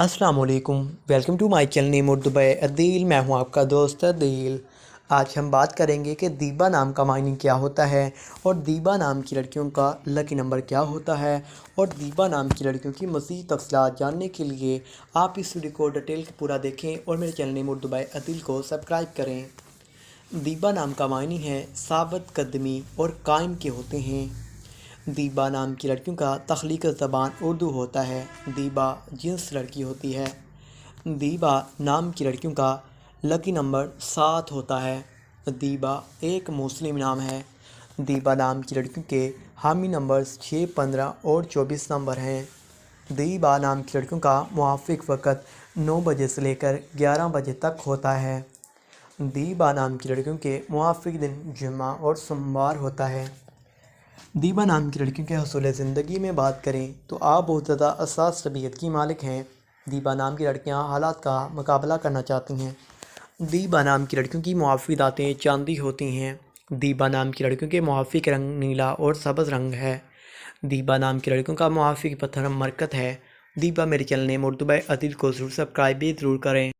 अस्सलाम वालेकुम। Welcome to my channel name Urdu by Adeel. मैं हूं आपका दोस्त अदील। आज हम बात करेंगे कि दीबा नाम का मायने क्या होता है और दीबा नाम की लड़कियों का लकी नंबर क्या होता है। और दीबा नाम की लड़कियों की मज़ीद तफ़सीलात जानने के लिए आप इस वीडियो को डिटेल के पूरा देखें और मेरे channel name Urdu by Adeel को सब्सक्राइब करें। दीबा नाम का मायने है साबित कदमी और कायम के होते हैं। दीबा नाम की लड़कियों का तख्लीक़ ज़बान उर्दू होता है। दीबा जिन्स लड़की होती है। दीबा नाम की लड़कियों का लकी नंबर 7 होता है। दीबा एक मुस्लिम नाम है। दीबा नाम की लड़कियों के हामी नंबर्स 6, 15 और 24 नंबर हैं। दीबा नाम की लड़कियों का मुआफ़िक वक़्त 9 बजे से लेकर 11 बजे तक होता है। दीबा नाम की लड़कियों के मुआफ़िक दिन जुम्मा और सोमवार होता है। दीबा नाम की लड़कियों के हसूल ज़िंदगी में बात करें तो आप बहुत ज़्यादा हसास तबीयत की मालिक हैं। दीबा नाम की लड़कियां हालात का मुकाबला करना चाहती हैं। दीबा नाम की लड़कियों की मुआफ़ी दातें चांदी होती हैं। दीबा नाम की लड़कियों के मुआफ़िक रंग नीला और सब्ज़ रंग है। दीबा नाम की लड़कियों का मुआफ़िक पत्थर मरकत है। दीबा मेरे channel name Urdu by Adeel को ज़रूर सब्सक्राइब भी ज़रूर करें।